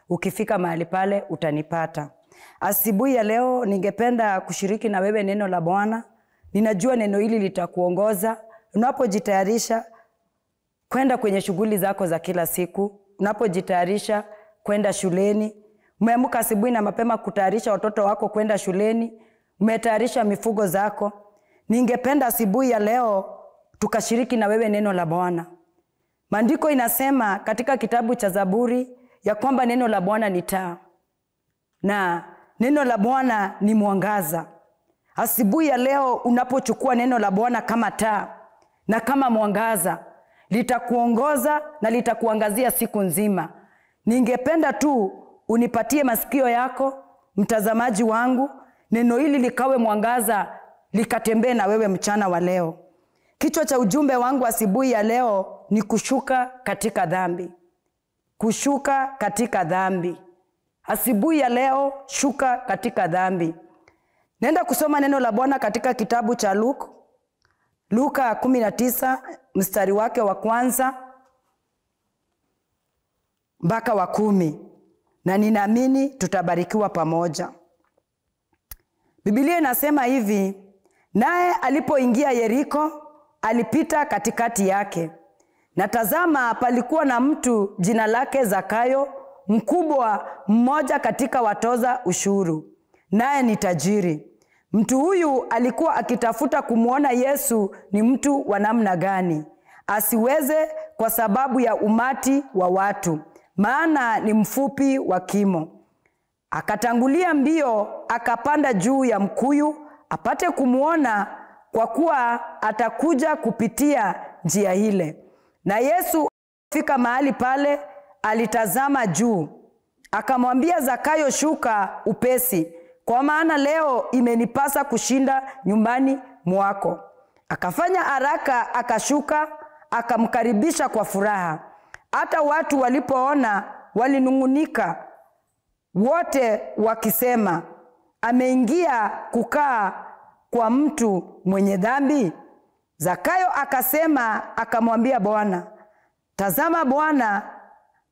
Ukifika mahali pale utanipata. Asubuhi ya leo ningependa kushiriki na wewe neno la Bwana. Ninajua neno hili litakuongoza unapojitayarisha kwenda kwenye shughuli zako za kila siku, unapojitayarisha kwenda shuleni. Umeamka asubuhi na mapema kutayarisha watoto wako kwenda shuleni, umetayarisha mifugo zako. Ningependa asubuhi ya leo tukashiriki na wewe neno la Bwana. Maandiko inasema katika kitabu cha Zaburi ya kwamba neno la Bwana ni taa na neno la Bwana ni mwangaza. Asubuhi ya leo unapochukua neno la Bwana kama taa na kama mwangaza, litakuongoza na litakuangazia siku nzima. Ningependa tu unipatie masikio yako, mtazamaji wangu, neno hili likawe mwangaza, likatembee na wewe mchana wa leo. Kichwa cha ujumbe wangu asubuhi ya leo ni kushuka katika dhambi. Kushuka katika dhambi. Asubuhi ya leo shuka katika dhambi. Nenda kusoma neno la Bwana katika kitabu cha Luka 19 mstari wake wa kwanza mpaka wa 10. Na ninaamini tutabarikiwa pamoja. Biblia inasema hivi: naye alipoingia Yeriko, alipita katikati yake. Na tazama, palikuwa na mtu jina lake Zakayo, mkubwa mmoja katika watoza ushuru, naye ni tajiri. Mtu huyu alikuwa akitafuta kumuona Yesu ni mtu wa namna gani, asiweze kwa sababu ya umati wa watu, maana ni mfupi wa kimo. Akatangulia mbio, akapanda juu ya mkuyu apate kumuona, kwa kuwa atakuja kupitia njia ile. Na Yesu fika mahali pale, alitazama juu, akamwambia Zakayo, shuka upesi, kwa maana leo imenipasa kushinda nyumbani mwako. Akafanya haraka, akashuka, akamkaribisha kwa furaha. Hata watu walipoona walinungunika wote wakisema, ameingia kukaa kwa mtu mwenye dhambi. Zakayo akasema, akamwambia Bwana, tazama Bwana,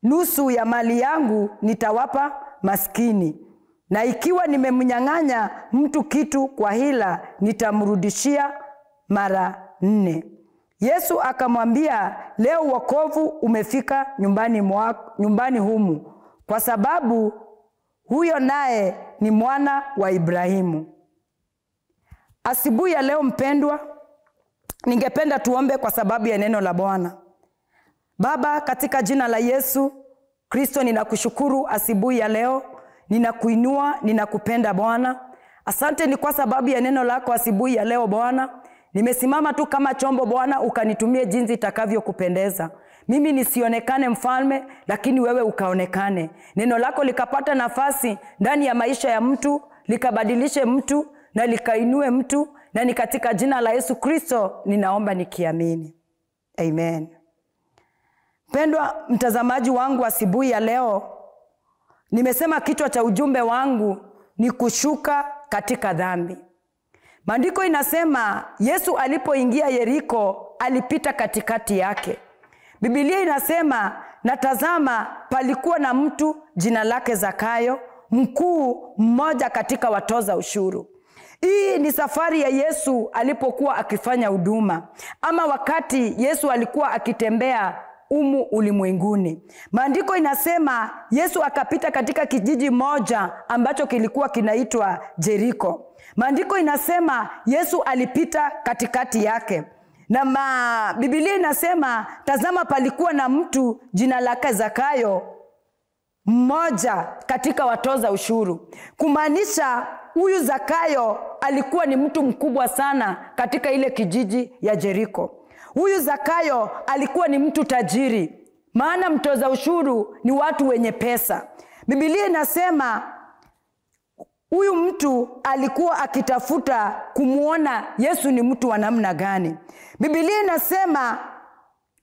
nusu ya mali yangu nitawapa maskini, na ikiwa nimemnyang'anya mtu kitu kwa hila, nitamrudishia mara 4. Yesu akamwambia, leo wokovu umefika nyumbani humu, kwa sababu huyo naye ni mwana wa Ibrahimu. Asubuhi ya leo mpendwa, ningependa tuombe kwa sababu ya neno la Bwana. Baba, katika jina la Yesu Kristo, ninakushukuru asubuhi ya leo, ninakuinua, ninakupenda Bwana. Asante ni kwa sababu ya neno lako asubuhi ya leo Bwana. Nimesimama tu kama chombo Bwana, ukanitumie jinsi itakavyokupendeza. Mimi nisionekane mfalme, lakini wewe ukaonekane. Neno lako likapata nafasi ndani ya maisha ya mtu, likabadilishe mtu na likainue mtu, na ni katika jina la Yesu Kristo ninaomba nikiamini. Amen. Pendwa mtazamaji wangu, asubuhi ya leo nimesema kichwa cha ujumbe wangu ni kushuka katika dhambi. Maandiko inasema Yesu alipoingia Yeriko, alipita katikati yake. Biblia inasema, na tazama, palikuwa na mtu jina lake Zakayo, mkuu mmoja katika watoza ushuru. Hii ni safari ya Yesu alipokuwa akifanya huduma, ama wakati Yesu alikuwa akitembea ulimwenguni. Maandiko inasema Yesu akapita katika kijiji moja ambacho kilikuwa kinaitwa Jeriko. Maandiko inasema Yesu alipita katikati yake. Na Biblia inasema, tazama, palikuwa na mtu jina lake Zakayo, mmoja katika watoza ushuru. Kumaanisha huyu Zakayo alikuwa ni mtu mkubwa sana katika ile kijiji ya Jeriko. Huyu Zakayo alikuwa ni mtu tajiri, maana mtoza ushuru ni watu wenye pesa. Biblia inasema huyu mtu alikuwa akitafuta kumuona Yesu ni mtu wa namna gani.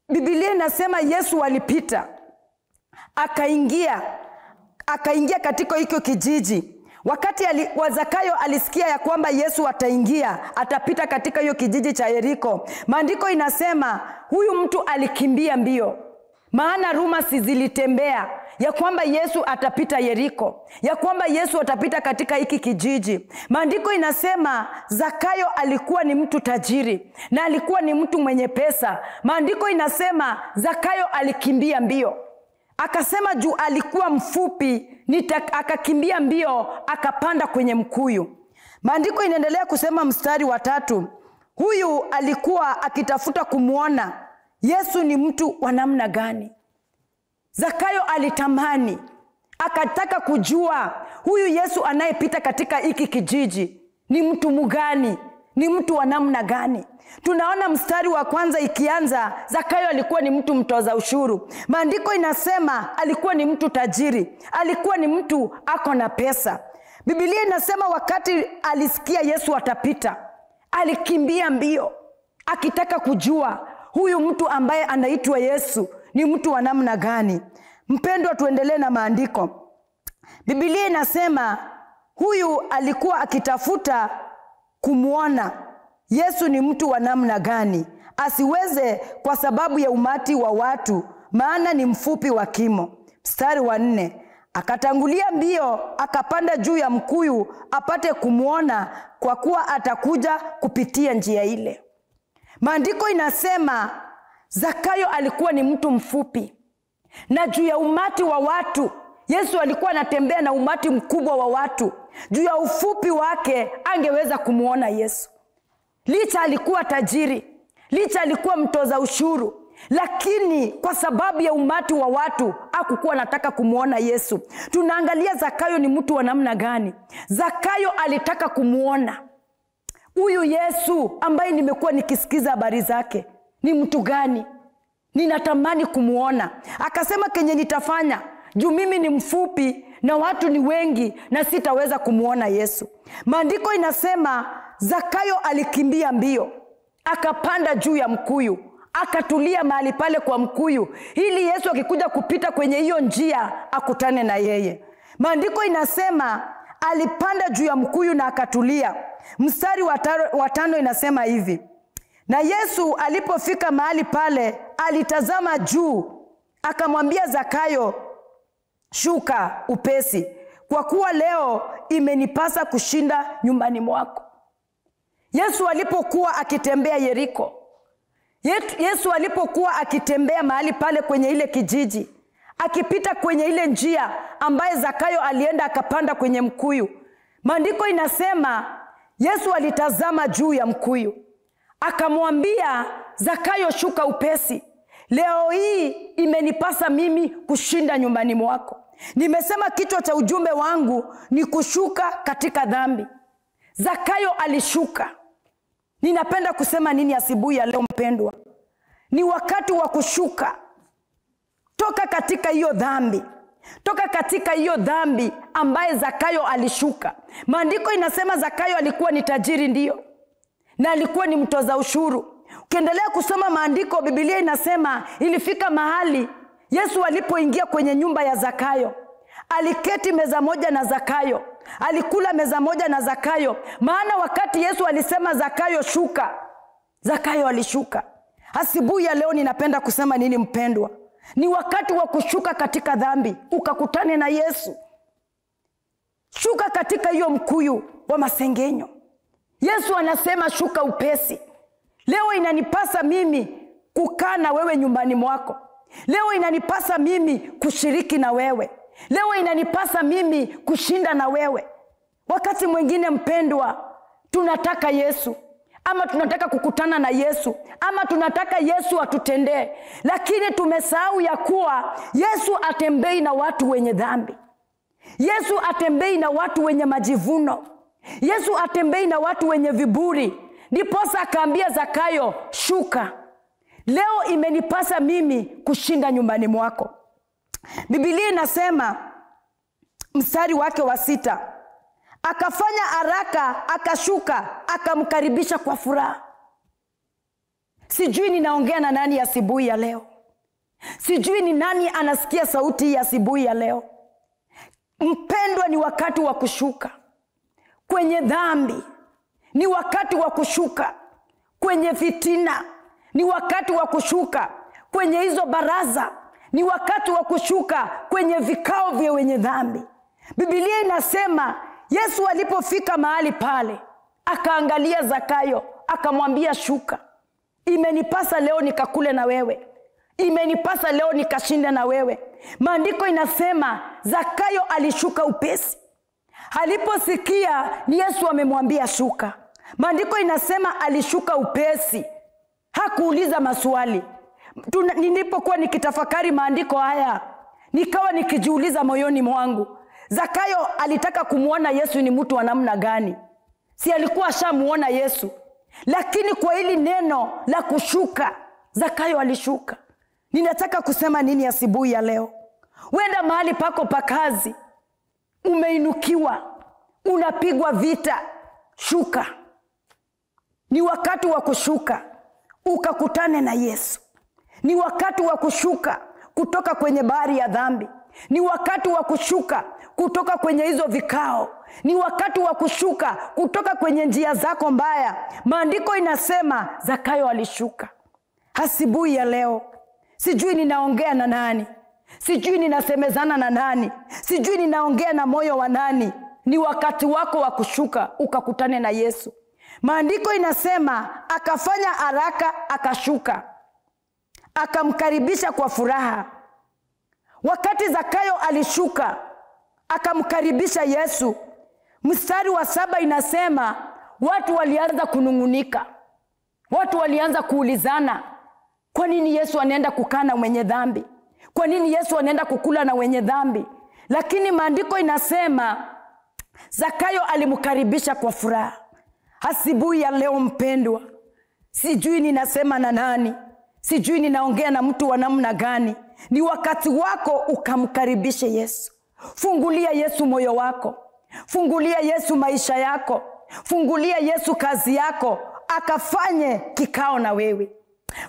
Biblia inasema Yesu alipita, akaingia katika hicho kijiji. Wakati Zakayo alisikia ya kwamba Yesu atapita katika hiyo kijiji cha Yeriko, maandiko inasema huyu mtu alikimbia mbio, maana rumasi zilitembea ya kwamba Yesu atapita Yeriko, ya kwamba Yesu atapita katika hiki kijiji. Maandiko inasema Zakayo alikuwa ni mtu tajiri na alikuwa ni mtu mwenye pesa. Maandiko inasema Zakayo alikimbia mbio. Akasema juu alikuwa mfupi, akakimbia mbio, akapanda kwenye mkuyu. Maandiko inaendelea kusema mstari wa 3, huyu alikuwa akitafuta kumuona Yesu ni mtu wa namna gani. Zakayo alitamani, akataka kujua huyu Yesu anayepita katika hiki kijiji ni mtu mgani, ni mtu wa namna gani. Tunaona mstari wa kwanza ikianza, Zakayo alikuwa ni mtu mtoza ushuru. Maandiko inasema alikuwa ni mtu tajiri, alikuwa ni mtu ako na pesa. Biblia inasema wakati alisikia Yesu atapita, alikimbia mbio, akitaka kujua huyu mtu ambaye anaitwa Yesu ni mtu wa namna gani. Mpendwa, tuendelee na maandiko. Biblia inasema huyu alikuwa akitafuta kumuona Yesu ni mtu wa namna gani, asiweze kwa sababu ya umati wa watu, maana ni mfupi wa kimo. Mstari wa 4, akatangulia mbio, akapanda juu ya mkuyu apate kumuona, kwa kuwa atakuja kupitia njia ile. Maandiko inasema Zakayo alikuwa ni mtu mfupi, na juu ya umati wa watu, Yesu alikuwa anatembea na umati mkubwa wa watu. Juu ya ufupi wake angeweza kumuona Yesu. Licha alikuwa tajiri, licha alikuwa mtoza ushuru, lakini kwa sababu ya umati wa watu hakukuwa anataka kumuona Yesu. Tunaangalia Zakayo ni mtu wa namna gani. Zakayo alitaka kumuona huyu Yesu ambaye nimekuwa nikisikiza habari zake ni mtu gani. Ninatamani kumuona. Akasema kenye nitafanya, juu mimi ni mfupi na watu ni wengi na sitaweza kumuona Yesu. Maandiko inasema Zakayo alikimbia mbio, akapanda juu ya mkuyu, akatulia mahali pale kwa mkuyu, ili Yesu akikuja kupita kwenye hiyo njia akutane na yeye. Maandiko inasema alipanda juu ya mkuyu na akatulia. Mstari wa 5 inasema hivi, na Yesu alipofika mahali pale, alitazama juu, akamwambia Zakayo, shuka upesi, kwa kuwa leo imenipasa kushinda nyumbani mwako. Yesu alipokuwa akitembea Yeriko, Yesu alipokuwa akitembea mahali pale kwenye ile kijiji, akipita kwenye ile njia ambaye Zakayo alienda akapanda kwenye mkuyu, maandiko inasema Yesu alitazama juu ya mkuyu, akamwambia Zakayo, shuka upesi, leo hii imenipasa mimi kushinda nyumbani mwako. Nimesema kichwa cha ujumbe wangu ni kushuka katika dhambi. Zakayo alishuka. Ninapenda kusema nini asubuhi ya leo mpendwa? Ni wakati wa kushuka. Toka katika hiyo dhambi. Toka katika hiyo dhambi ambaye Zakayo alishuka. Maandiko inasema Zakayo alikuwa ni tajiri ndio, na alikuwa ni mtoza ushuru. Ukiendelea kusoma maandiko, Biblia inasema ilifika mahali Yesu alipoingia kwenye nyumba ya Zakayo, aliketi meza moja na Zakayo, alikula meza moja na Zakayo. Maana wakati Yesu alisema Zakayo shuka, Zakayo alishuka. Asubuhi ya leo ninapenda kusema nini mpendwa? Ni wakati wa kushuka katika dhambi, ukakutane na Yesu. Shuka katika hiyo mkuyu wa masengenyo. Yesu anasema shuka upesi. Leo inanipasa mimi kukaa na wewe nyumbani mwako. Leo inanipasa mimi kushiriki na wewe. Leo inanipasa mimi kushinda na wewe. Wakati mwingine mpendwa, tunataka Yesu, ama tunataka kukutana na Yesu, ama tunataka Yesu atutendee, lakini tumesahau ya kuwa Yesu atembei na watu wenye dhambi. Yesu atembei na watu wenye majivuno. Yesu atembei na watu wenye viburi. Ndiposa akaambia Zakayo, shuka. Leo imenipasa mimi kushinda nyumbani mwako. Biblia inasema mstari wake wa 6, akafanya haraka, akashuka, akamkaribisha kwa furaha. Sijui ninaongea na nani asubuhi ya leo. Sijui ni nani anasikia sauti ya asubuhi ya leo. Mpendwa, ni wakati wa kushuka kwenye dhambi. Ni wakati wa kushuka kwenye fitina. Ni wakati wa kushuka kwenye hizo baraza. Ni wakati wa kushuka kwenye vikao vya wenye dhambi. Biblia inasema Yesu alipofika mahali pale, akaangalia Zakayo, akamwambia shuka. Imenipasa leo nikakule na wewe. Imenipasa leo nikashinde na wewe. Maandiko inasema Zakayo alishuka upesi. Aliposikia ni Yesu amemwambia shuka, maandiko inasema alishuka upesi. Hakuuliza maswali. Nilipokuwa nikitafakari maandiko haya, nikawa nikijiuliza moyoni mwangu, Zakayo alitaka kumuona Yesu ni mtu wa namna gani? Si alikuwa ashamuona Yesu? Lakini kwa hili neno la kushuka, Zakayo alishuka. Ninataka kusema nini asubuhi ya leo? Wenda mahali pako pa kazi, umeinukiwa, unapigwa vita, shuka. Ni wakati wa kushuka ukakutane na Yesu. Ni wakati wa kushuka kutoka kwenye bahari ya dhambi. Ni wakati wa kushuka kutoka kwenye hizo vikao. Ni wakati wa kushuka kutoka kwenye njia zako mbaya. Maandiko inasema Zakayo alishuka. Asubuhi ya leo, sijui ninaongea na nani, sijui ninasemezana na nani, sijui ninaongea na moyo wa nani. Ni wakati wako wa kushuka ukakutane na Yesu. Maandiko inasema akafanya haraka, akashuka, akamkaribisha kwa furaha. Wakati Zakayo alishuka akamkaribisha Yesu, mstari wa 7 inasema watu walianza kunungunika. Watu walianza kuulizana, kwa nini Yesu anaenda kukaa na mwenye dhambi? Kwa nini Yesu anaenda kukula na wenye dhambi? Lakini maandiko inasema Zakayo alimkaribisha kwa furaha. Asubuhi ya leo mpendwa, sijui ninasema na nani, sijui ninaongea na mtu wa namna gani. Ni wakati wako ukamkaribishe Yesu. Fungulia Yesu moyo wako. Fungulia Yesu maisha yako. Fungulia Yesu kazi yako, akafanye kikao na wewe.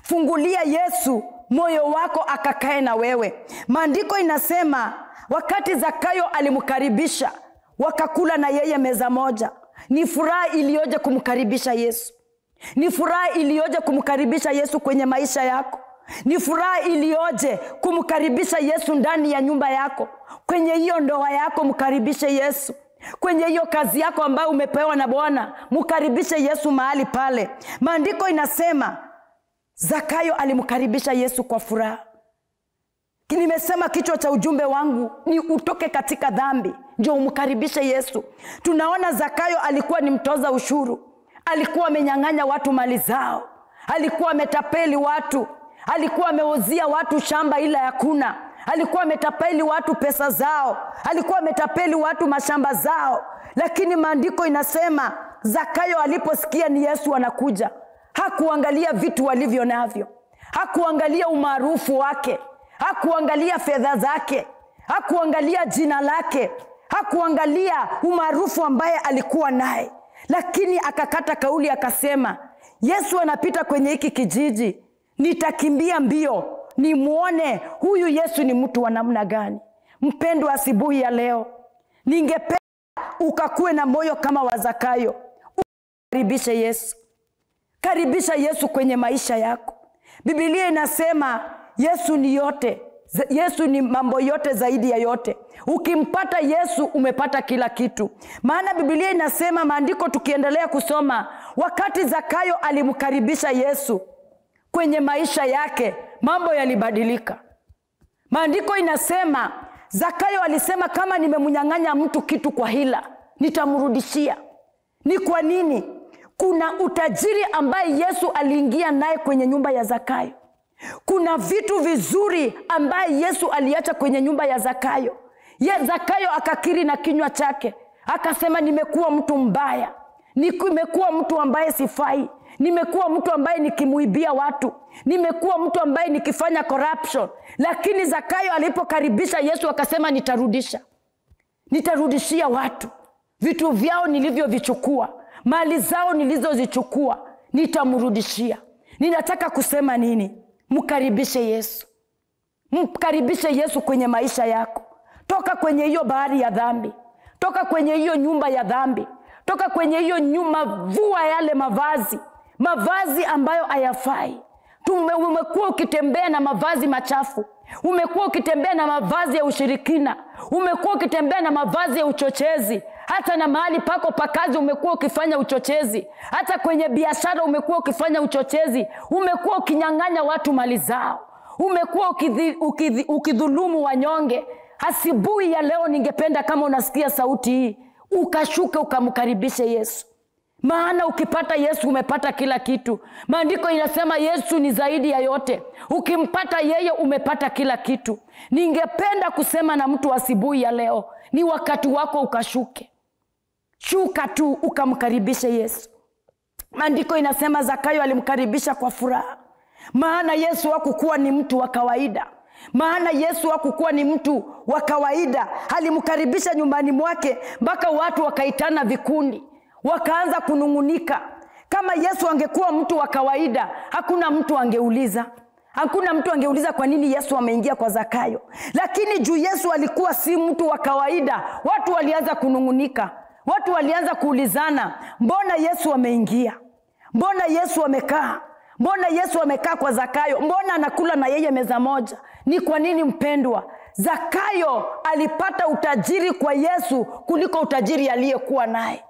Fungulia Yesu moyo wako, akakae na wewe. Maandiko inasema wakati Zakayo alimkaribisha, wakakula na yeye meza moja. Ni furaha iliyoje kumkaribisha Yesu. Ni furaha iliyoje kumkaribisha Yesu kwenye maisha yako. Ni furaha iliyoje kumkaribisha Yesu ndani ya nyumba yako. Kwenye hiyo ndoa yako mkaribishe Yesu. Kwenye hiyo kazi yako ambayo umepewa na Bwana, mkaribishe Yesu mahali pale. Maandiko inasema Zakayo alimkaribisha Yesu kwa furaha. Nimesema kichwa cha ujumbe wangu ni utoke katika dhambi ndio umkaribishe Yesu. Tunaona Zakayo alikuwa ni mtoza ushuru. Alikuwa amenyang'anya watu mali zao. Alikuwa ametapeli watu. Alikuwa ameuzia watu shamba ila hakuna. Alikuwa ametapeli watu pesa zao. Alikuwa ametapeli watu mashamba zao. Lakini maandiko inasema Zakayo aliposikia ni Yesu anakuja, hakuangalia vitu walivyo navyo. Hakuangalia umaarufu wake. Hakuangalia fedha zake. Hakuangalia jina lake. Hakuangalia umaarufu ambaye alikuwa naye. Lakini akakata kauli akasema, Yesu anapita kwenye hiki kijiji, nitakimbia mbio nimuone huyu Yesu ni mtu wa namna gani. Mpendwa, asubuhi ya leo ningependa ukakue na moyo kama wa Zakayo. Karibisha Yesu. Karibisha Yesu kwenye maisha yako. Biblia inasema Yesu ni yote. Yesu ni mambo yote zaidi ya yote. Ukimpata Yesu umepata kila kitu. Maana Biblia inasema, maandiko tukiendelea kusoma, wakati Zakayo alimkaribisha Yesu kwenye maisha yake, mambo yalibadilika. Maandiko inasema Zakayo alisema, kama nimemnyang'anya mtu kitu kwa hila, nitamrudishia. Ni kwa nini? Kuna utajiri ambaye Yesu aliingia naye kwenye nyumba ya Zakayo. Kuna vitu vizuri ambaye Yesu aliacha kwenye nyumba ya Zakayo. Zakayo akakiri na kinywa chake, akasema, nimekuwa mtu mbaya. Nimekuwa mtu ambaye sifai. Nimekuwa mtu ambaye nikimuibia watu. Nimekuwa mtu ambaye nikifanya corruption. Lakini Zakayo alipokaribisha Yesu akasema, nitarudisha. Nitarudishia watu vitu vyao nilivyovichukua, mali zao nilizozichukua, nitamrudishia. Ninataka kusema nini? Mkaribishe Yesu. Mkaribishe Yesu kwenye maisha yako. Toka kwenye hiyo bahari ya dhambi. Toka kwenye hiyo nyumba ya dhambi. Toka kwenye hiyo nyumba, vua yale mavazi ambayo hayafai. Umekuwa ukitembea na mavazi machafu. Umekuwa ukitembea na mavazi ya ushirikina. Umekuwa ukitembea na mavazi ya uchochezi. Hata na mahali pako pa kazi umekuwa ukifanya uchochezi. Hata kwenye biashara umekuwa ukifanya uchochezi. Umekuwa ukinyang'anya watu mali zao. Umekuwa ukidhulumu wanyonge. Asubuhi ya leo ningependa kama unasikia sauti hii, ukashuke ukamkaribishe Yesu. Maana ukipata Yesu umepata kila kitu. Maandiko inasema Yesu ni zaidi ya yote. Ukimpata yeye umepata kila kitu. Ningependa kusema na mtu asubuhi ya leo, ni wakati wako ukashuke. Shuka tu ukamkaribishe Yesu. Maandiko inasema Zakayo alimkaribisha kwa furaha. Maana Yesu hakukuwa ni mtu wa kawaida. Maana Yesu hakukuwa ni mtu wa kawaida. Alimkaribisha nyumbani mwake mpaka watu wakaitana vikundi. Wakaanza kunungunika. Kama Yesu angekuwa mtu wa kawaida, hakuna mtu angeuliza. Hakuna mtu angeuliza kwa nini Yesu ameingia kwa Zakayo. Lakini juu Yesu alikuwa si mtu wa kawaida, watu walianza kunungunika. Watu walianza kuulizana, mbona Yesu ameingia? Mbona Yesu amekaa? Mbona Yesu amekaa kwa Zakayo? Mbona anakula na yeye meza moja? Ni kwa nini mpendwa? Zakayo alipata utajiri kwa Yesu kuliko utajiri aliyekuwa naye.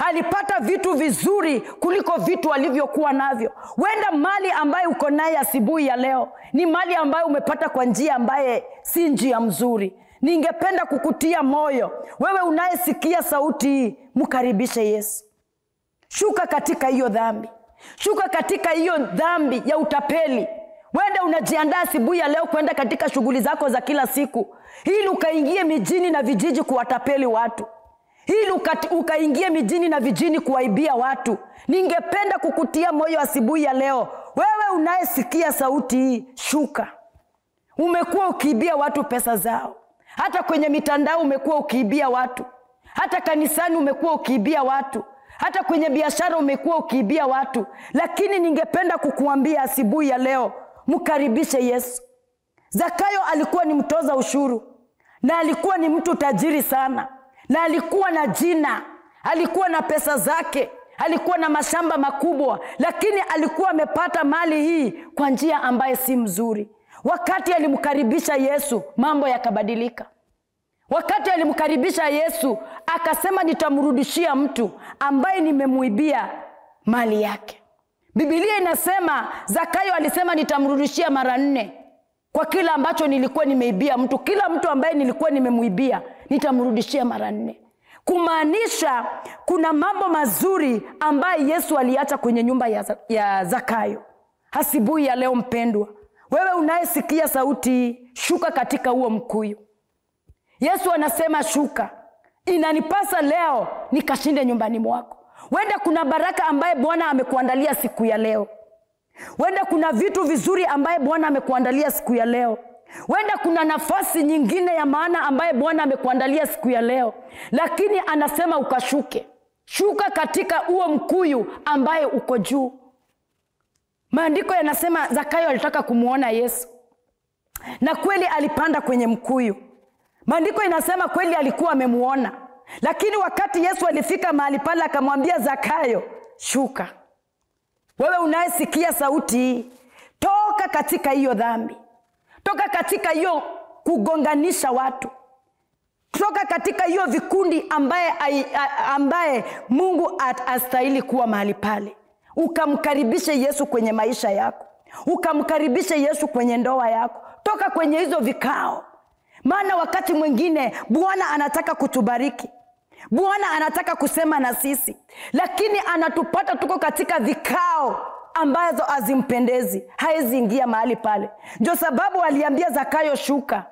Alipata vitu vizuri kuliko vitu alivyokuwa navyo. Wenda mali ambayo uko naye asubuhi ya leo ni mali ambayo umepata kwa njia ambaye si njia mzuri. Ningependa kukutia moyo, wewe unayesikia sauti hii, mkaribishe Yesu. Shuka katika hiyo dhambi. Shuka katika hiyo dhambi ya utapeli. Wenda unajiandaa asubuhi ya leo kwenda katika shughuli zako za kila siku, ili ukaingie mijini na vijiji kuwatapeli watu. Ili ukaingie mijini na vijini kuwaibia watu. Ningependa kukutia moyo asubuhi ya leo, wewe unayesikia sauti hii, shuka. Umekuwa ukiibia watu pesa zao. Hata kwenye mitandao umekuwa ukiibia watu. Hata kanisani umekuwa ukiibia watu. Hata kwenye biashara umekuwa ukiibia watu. Lakini ningependa kukuambia asubuhi ya leo, mkaribishe Yesu. Zakayo alikuwa ni mtoza ushuru. Na alikuwa ni mtu tajiri sana. Na alikuwa na jina. Alikuwa na pesa zake. Alikuwa na mashamba makubwa. Lakini alikuwa amepata mali hii kwa njia ambaye si mzuri. Wakati alimkaribisha Yesu, mambo yakabadilika. Wakati alimkaribisha Yesu, akasema nitamrudishia mtu ambaye nimemuibia mali yake. Biblia inasema Zakayo alisema nitamrudishia mara 4 kwa kila ambacho nilikuwa nimeibia mtu. Kila mtu ambaye nilikuwa nimemuibia nitamrudishia mara 4. Kumaanisha kuna mambo mazuri ambaye Yesu aliacha kwenye nyumba ya Zakayo. Asubuhi ya leo mpendwa, wewe unayesikia sauti, shuka katika huo mkuyu. Yesu anasema shuka. Inanipasa leo nikashinde nyumbani mwako. Wenda kuna baraka ambaye Bwana amekuandalia siku ya leo. Wenda kuna vitu vizuri ambaye Bwana amekuandalia siku ya leo. Wenda kuna nafasi nyingine ya maana ambaye Bwana amekuandalia siku ya leo. Lakini anasema ukashuke. Shuka katika huo mkuyu ambaye uko juu. Maandiko yanasema Zakayo alitaka kumuona Yesu. Na kweli alipanda kwenye mkuyu. Maandiko inasema kweli alikuwa amemuona. Lakini wakati Yesu alifika mahali pale akamwambia Zakayo, shuka. Wewe unayesikia sauti hii, toka katika hiyo dhambi. Toka katika hiyo kugonganisha watu. Toka katika hiyo vikundi ambaye Mungu astahili kuwa mahali pale. Ukamkaribishe Yesu kwenye maisha yako. Ukamkaribishe Yesu kwenye ndoa yako. Toka kwenye hizo vikao. Maana wakati mwingine Bwana anataka kutubariki. Bwana anataka kusema na sisi. Lakini anatupata tuko katika vikao ambazo hazimpendezi. Haezi ingia mahali pale. Ndio sababu aliambia Zakayo shuka.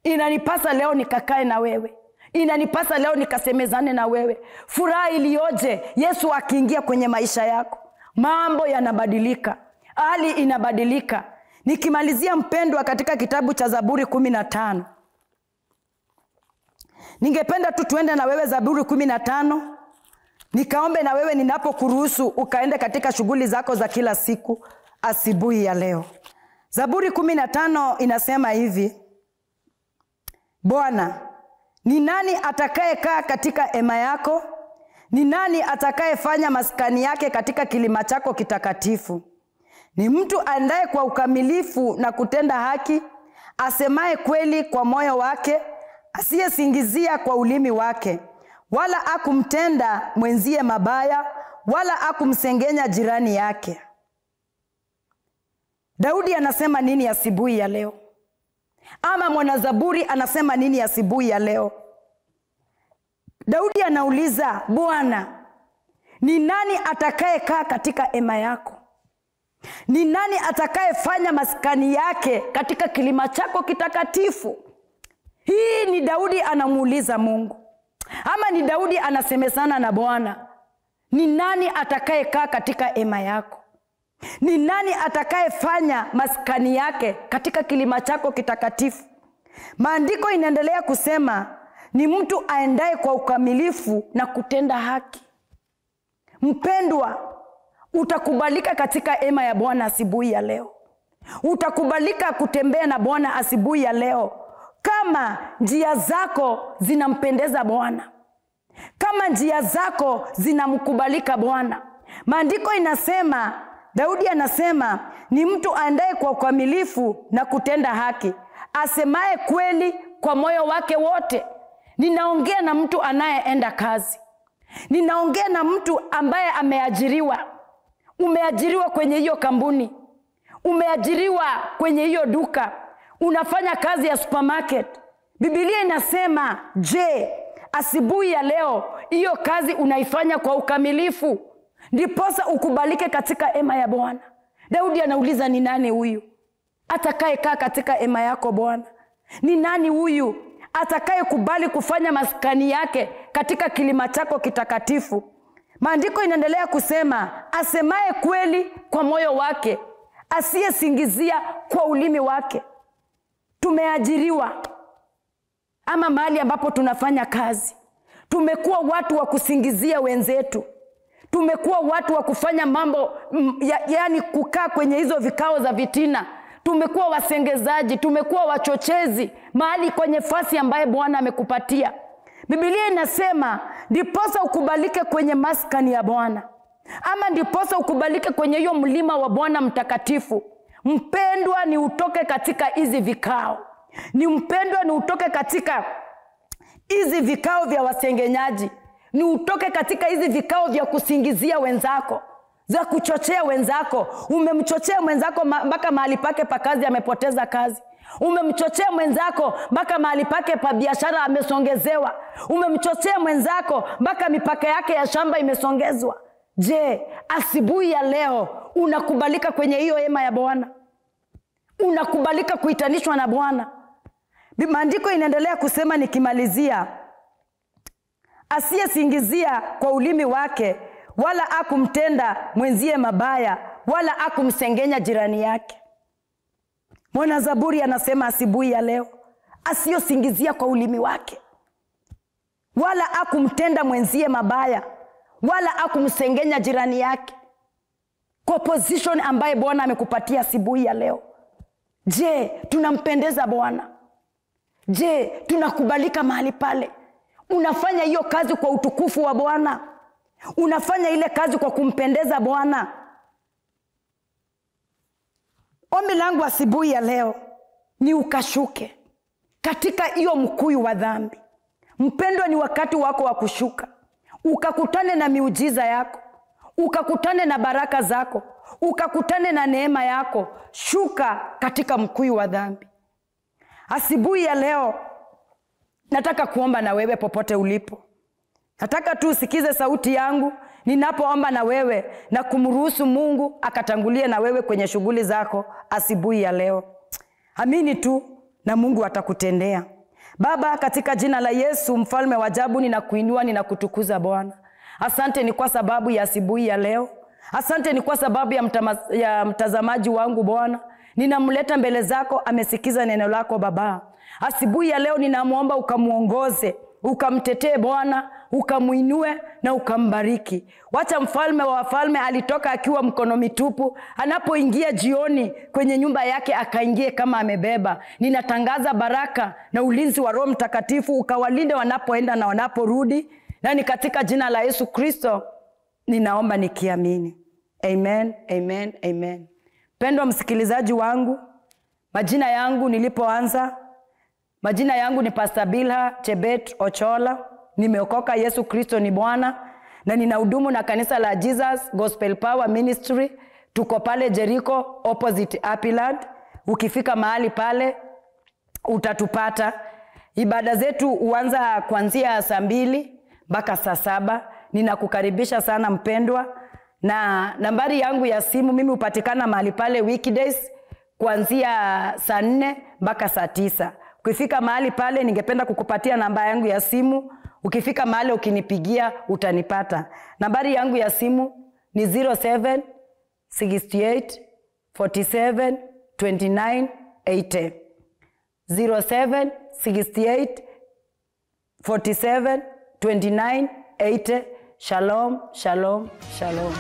Inanipasa leo nikakae na wewe. Inanipasa leo nikasemezane na wewe. Furaha ilioje Yesu akiingia kwenye maisha yako. Mambo yanabadilika. Hali inabadilika. Nikimalizia mpendwa katika kitabu cha Zaburi 15. Ningependa tu tuende na wewe Zaburi 15. Nikaombe na wewe ninapokuruhusu ukaende katika shughuli zako za kila siku asubuhi ya leo. Zaburi 15 inasema hivi. Bwana, ni nani atakayekaa katika hema yako? Ni nani atakayefanya maskani yake katika kilima chako kitakatifu? Ni mtu aendaye kwa ukamilifu na kutenda haki, asemaye kweli kwa moyo wake, asiyesingizia kwa ulimi wake, wala akumtenda mwenzie mabaya, wala akumsengenya jirani yake. Daudi anasema nini asubuhi ya leo? Ama mwanazaburi anasema nini asubuhi ya leo? Daudi anauliza, Bwana, ni nani atakayekaa katika hema yako? Ni nani atakayefanya maskani yake katika kilima chako kitakatifu? Hii ni Daudi anamuuliza Mungu. Ama ni Daudi anasemezana na Bwana, ni nani atakayekaa katika hema yako? Ni nani atakayefanya maskani yake katika kilima chako kitakatifu? Maandiko inaendelea kusema ni mtu aendaye kwa ukamilifu na kutenda haki. Mpendwa, utakubalika katika hema ya Bwana asubuhi ya leo. Utakubalika kutembea na Bwana asubuhi ya leo kama njia zako zinampendeza Bwana, kama njia zako zinamkubalika Bwana. Maandiko inasema, Daudi anasema ni mtu aendaye kwa ukamilifu na kutenda haki, asemaye kweli kwa moyo wake wote. Ninaongea na mtu anayeenda kazi. Ninaongea na mtu ambaye ameajiriwa. Umeajiriwa kwenye hiyo kampuni. Umeajiriwa kwenye hiyo duka. Unafanya kazi ya supermarket. Biblia inasema, je, asubuhi ya leo hiyo kazi unaifanya kwa ukamilifu? Ndiposa ukubalike katika hema ya Bwana. Daudi anauliza, ni nani huyu atakayekaa katika hema yako Bwana? Ni nani huyu atakayekubali kufanya maskani yake katika kilima chako kitakatifu? Maandiko inaendelea kusema, asemaye kweli kwa moyo wake, asiyesingizia kwa ulimi wake. Tumeajiriwa ama mahali ambapo tunafanya kazi, tumekuwa watu wa kusingizia wenzetu. Tumekuwa watu wa kufanya mambo yani kukaa kwenye hizo vikao za vitina. Tumekuwa wasengezaji, tumekuwa wachochezi mahali kwenye fasi ambaye Bwana amekupatia. Biblia inasema ndiposa ukubalike kwenye maskani ya Bwana, ama ndiposa ukubalike kwenye hiyo mlima wa Bwana mtakatifu. Mpendwa, ni utoke katika hizi vikao. Ni mpendwa, ni utoke katika hizi vikao vya wasengenyaji. Ni utoke katika hizi vikao vya kusingizia wenzako, za kuchochea wenzako. Umemchochea mwenzako mpaka mahali pake pa kazi amepoteza kazi. Umemchochea mwenzako mpaka mahali pake pa biashara amesongezewa. Umemchochea mwenzako mpaka mipaka yake ya shamba imesongezwa. Je, asubuhi ya leo unakubalika kwenye hiyo hema ya Bwana? Unakubalika kuitanishwa na Bwana? Maandiko inaendelea kusema, nikimalizia, asiyesingizia kwa ulimi wake, wala akumtenda mwenzie mabaya, wala akumsengenya jirani yake. Mwanazaburi anasema asubuhi ya leo, asiyosingizia kwa ulimi wake, wala akumtenda mwenzie mabaya, wala akumsengenya jirani yake. Kwa position ambaye Bwana amekupatia asubuhi ya leo, je, tunampendeza Bwana? Je, tunakubalika mahali pale? Unafanya hiyo kazi kwa utukufu wa Bwana? Unafanya ile kazi kwa kumpendeza Bwana? Ombi langu asubuhi ya leo ni ukashuke katika hiyo mkuyu wa dhambi. Mpendwa, ni wakati wako wa kushuka, ukakutane na miujiza yako, ukakutane na baraka zako, ukakutane na neema yako. Shuka katika mkuyu wa dhambi. Asubuhi ya leo nataka kuomba na wewe popote ulipo. Nataka tu usikize sauti yangu ninapoomba na wewe, na kumruhusu Mungu akatangulie na wewe kwenye shughuli zako asubuhi ya leo. Amini tu na Mungu atakutendea. Baba, katika jina la Yesu mfalme wa ajabu, ninakuinua, ninakutukuza Bwana. Asante ni kwa sababu ya asubuhi ya leo. Asante ni kwa sababu ya mtazamaji wangu Bwana. Ninamleta mbele zako, amesikiza neno lako Baba. Asubuhi ya leo ninamuomba ukamuongoze, ukamtetee Bwana, ukamuinue na ukambariki. Wacha mfalme wa wafalme alitoka akiwa mkono mitupu, anapoingia jioni kwenye nyumba yake akaingie kama amebeba. Ninatangaza baraka na ulinzi wa Roho Mtakatifu ukawalinde wanapoenda na wanaporudi, na ni katika jina la Yesu Kristo ninaomba nikiamini. Amen, amen, amen. Pendwa msikilizaji wangu, Majina yangu nilipoanza, majina yangu ni Pastor Bilha Chebet Ochola. Nimeokoka, Yesu Kristo ni Bwana, na ninahudumu na kanisa la Jesus Gospel Power Ministry. Tuko pale Jericho opposite Apiland. Ukifika mahali pale utatupata. Ibada zetu huanza kuanzia saa 2 mpaka saa 7. Ninakukaribisha sana mpendwa. Na nambari yangu ya simu, mimi hupatikana mahali pale weekdays kuanzia saa 4 mpaka saa 9. Ukifika mahali pale ningependa kukupatia namba yangu ya simu. Ukifika mahali ukinipigia utanipata. Nambari yangu ya simu ni 07 68 47 29 80. 07 68 47 29 80. Shalom, shalom, shalom.